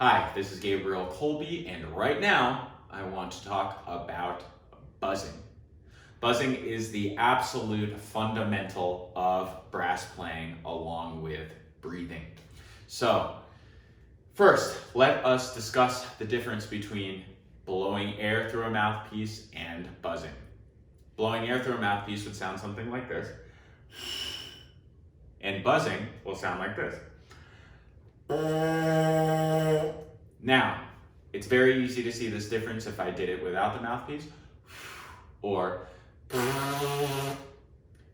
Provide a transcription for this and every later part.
Hi, this is Gabriel Colby, and right now I want to talk about buzzing. Buzzing is the absolute fundamental of brass playing along with breathing. So, first, let us discuss the difference between blowing air through a mouthpiece and buzzing. Blowing air through a mouthpiece would sound something like this, and buzzing will sound like this. Now, it's very easy to see this difference if I did it without the mouthpiece, or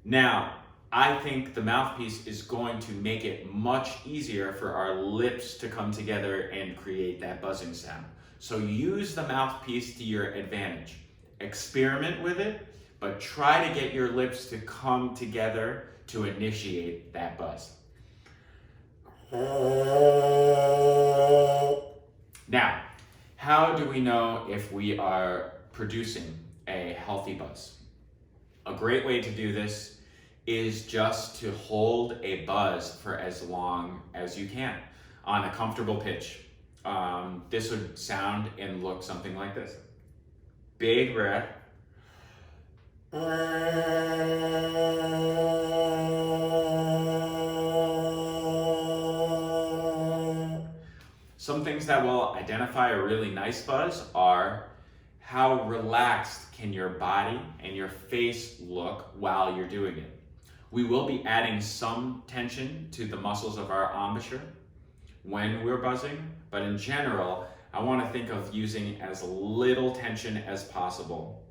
now, I think the mouthpiece is going to make it much easier for our lips to come together and create that buzzing sound. So use the mouthpiece to your advantage. Experiment with it, but try to get your lips to come together to initiate that buzz. Now, how do we know if we are producing a healthy buzz? A great way to do this is just to hold a buzz for as long as you can on a comfortable pitch. This would sound and look something like this. Big breath. Some things that will identify a really nice buzz are how relaxed can your body and your face look while you're doing it. We will be adding some tension to the muscles of our embouchure when we're buzzing, but in general, I want to think of using as little tension as possible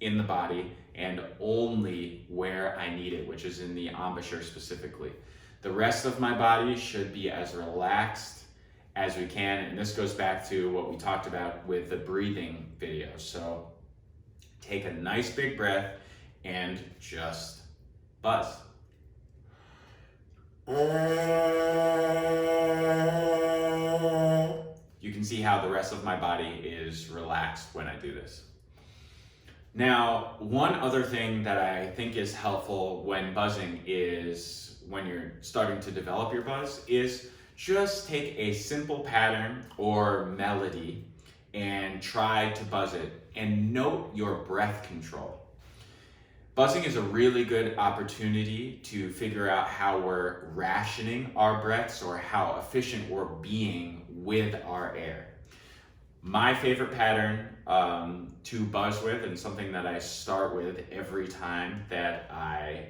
in the body and only where I need it, which is in the embouchure specifically. The rest of my body should be as relaxed as we can, and this goes back to what we talked about with the breathing video. So take a nice big breath and just buzz. You can see how the rest of my body is relaxed when I do this. Now, one other thing that I think is helpful when buzzing is when you're starting to develop your buzz is just take a simple pattern or melody and try to buzz it and note your breath control. Buzzing is a really good opportunity to figure out how we're rationing our breaths or how efficient we're being with our air. My favorite pattern to buzz with, and something that I start with every time that I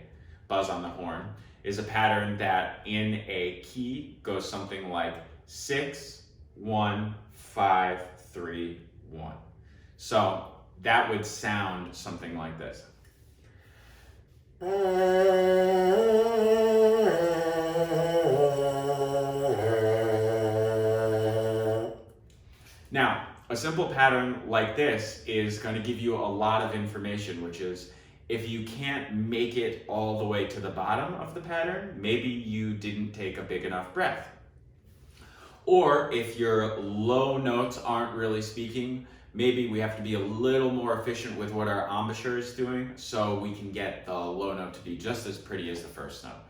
buzz on the horn, is a pattern that in a key goes something like 6, 1, 5, 3, 1. So that would sound something like this. Now, a simple pattern like this is going to give you a lot of information, which is if you can't make it all the way to the bottom of the pattern, maybe you didn't take a big enough breath. Or if your low notes aren't really speaking, maybe we have to be a little more efficient with what our embouchure is doing so we can get the low note to be just as pretty as the first note.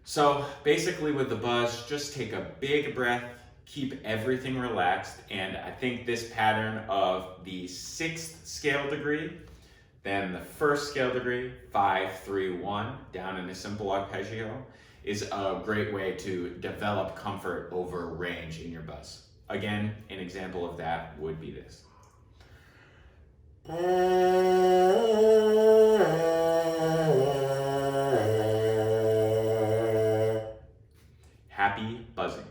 So basically with the buzz, just take a big breath, keep everything relaxed, and I think this pattern of the 6th scale degree, then the 1st scale degree, 5, 3, 1, down in a simple arpeggio, is a great way to develop comfort over range in your buzz. Again, an example of that would be this. Happy buzzing.